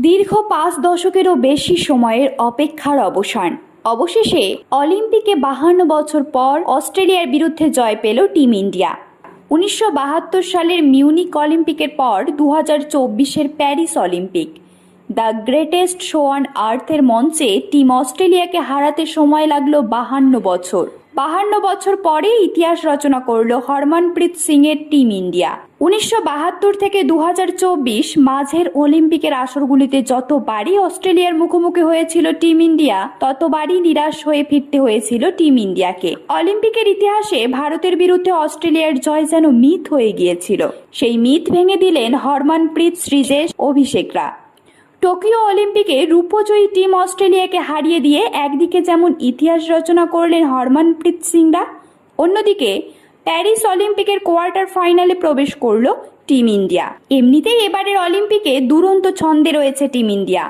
দীর্ঘ ৫ দশকেরও বেশি সময়ের অপেক্ষার অবসান। অবশেষে অলিম্পিকে ৫২ বছর পর অস্ট্রেলিয়ার বিরুদ্ধে জয় পেল টিম ইন্ডিয়া। ১৯৭২ সালের মিউনিক অলিম্পিকের পর ২০২৪-এর Paris Olympic, the greatest show on আর্থের মঞ্চে টিম অস্ট্রেলিয়াকে হারাতে সময় লাগলো ৫২ বছর। ৫২ বছর পরে ইতিহাস রচনা করল হরমনপ্রীত সিং এর টিম ইন্ডিয়া। ১৯৭২ থেকে ২০২৪ মাঝের অলিম্পিকের আসরগুলিতে যতবারই অস্ট্রেলিয়ার মুখোমুখি হয়েছিল টিম ইন্ডিয়া, ততবারই নিরাশ হয়ে ফিরতে হয়েছিল টিম ইন্ডিয়াকে। অলিম্পিকের ইতিহাসে ভারতের বিরুদ্ধে অস্ট্রেলিয়ার জয় যেন মিথ হয়ে গিয়েছিল। সেই মিথ ভেঙে দিলেন হরমনপ্রীত, শ্রীজেশ, অভিষেকরা। টোকিও অলিম্পিকে রূপজয়ী টিম অস্ট্রেলিয়াকে হারিয়ে দিয়ে একদিকে যেমন ইতিহাস রচনা করলেন হরমনপ্রীত সিংরা, অন্যদিকে প্যারিস অলিম্পিকের কোয়ার্টার ফাইনালে প্রবেশ করল টিম ইন্ডিয়া। এমনিতেই এবারের অলিম্পিকে দুরন্ত ছন্দে রয়েছে টিম ইন্ডিয়া।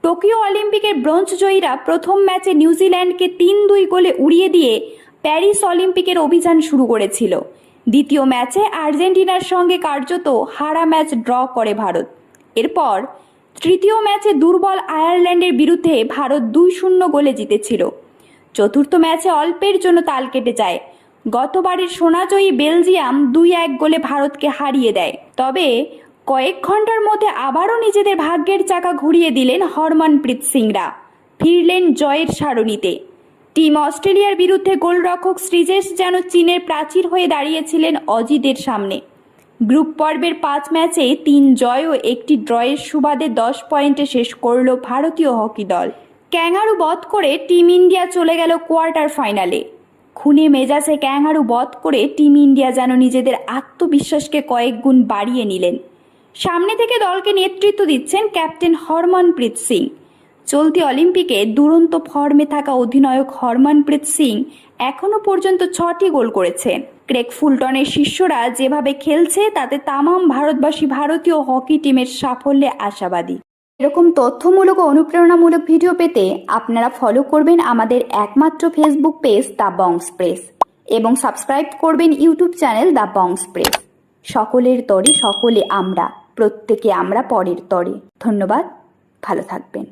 টোকিও অলিম্পিকের ব্রোঞ্জ জয়ীরা প্রথম ম্যাচে নিউজিল্যান্ডকে ৩-২ গোলে উড়িয়ে দিয়ে প্যারিস অলিম্পিকের অভিযান শুরু করেছিল। দ্বিতীয় ম্যাচে আর্জেন্টিনার সঙ্গে কার্যত হারা ম্যাচ ড্র করে ভারত। এরপর তৃতীয় ম্যাচে দুর্বল আয়ারল্যান্ডের বিরুদ্ধে ভারত ২-০ গোলে জিতেছিল। চতুর্থ ম্যাচে অল্পের জন্য তাল কেটে যায়। গতবারের সোনাজয়ী বেলজিয়াম ২-১ গোলে ভারতকে হারিয়ে দেয়। তবে কয়েক ঘন্টার মধ্যে আবারও নিজেদের ভাগ্যের চাকা ঘুরিয়ে দিলেন হরমনপ্রীত সিংরা, ফিরলেন জয়ের সারণিতে। টিম অস্ট্রেলিয়ার বিরুদ্ধে গোলরক্ষক শ্রীজেশ যেন চীনের প্রাচীর হয়ে দাঁড়িয়েছিলেন অজিতের সামনে। গ্রুপ পর্বের ৫ ম্যাচে ৩ জয় ও ১টি ড্রয়ের সুবাদে ১০ পয়েন্টে শেষ করল ভারতীয় হকি দল। ক্যাঙ্গারু বধ করে টিম ইন্ডিয়া চলে গেল কোয়ার্টার ফাইনালে। খুনে মেজাজে ক্যাঙ্গারু বধ করে টিম ইন্ডিয়া যেন নিজেদের আত্মবিশ্বাসকে কয়েক গুণ বাড়িয়ে নিলেন। সামনে থেকে দলকে নেতৃত্ব দিচ্ছেন ক্যাপ্টেন হরমনপ্রীত সিং। চলতি অলিম্পিকে দুরন্ত ফর্মে থাকা অধিনায়ক হরমনপ্রীত সিং এখনও পর্যন্ত ৬টি গোল করেছেন। ক্রেগ ফুলটনের শিষ্যরা যেভাবে খেলছে তাতে তামাম ভারতবাসী ভারতীয় হকি টিমের সাফল্যে আশাবাদী। এরকম তথ্যমূলক ও অনুপ্রেরণামূলক ভিডিও পেতে আপনারা ফলো করবেন আমাদের একমাত্র ফেসবুক পেজ দ্য বংস প্রেস এবং সাবস্ক্রাইব করবেন ইউটিউব চ্যানেল দ্য বংস প্রেস। সকলের তরে সকলে আমরা, প্রত্যেকে আমরা পরের তরে। ধন্যবাদ, ভালো থাকবেন।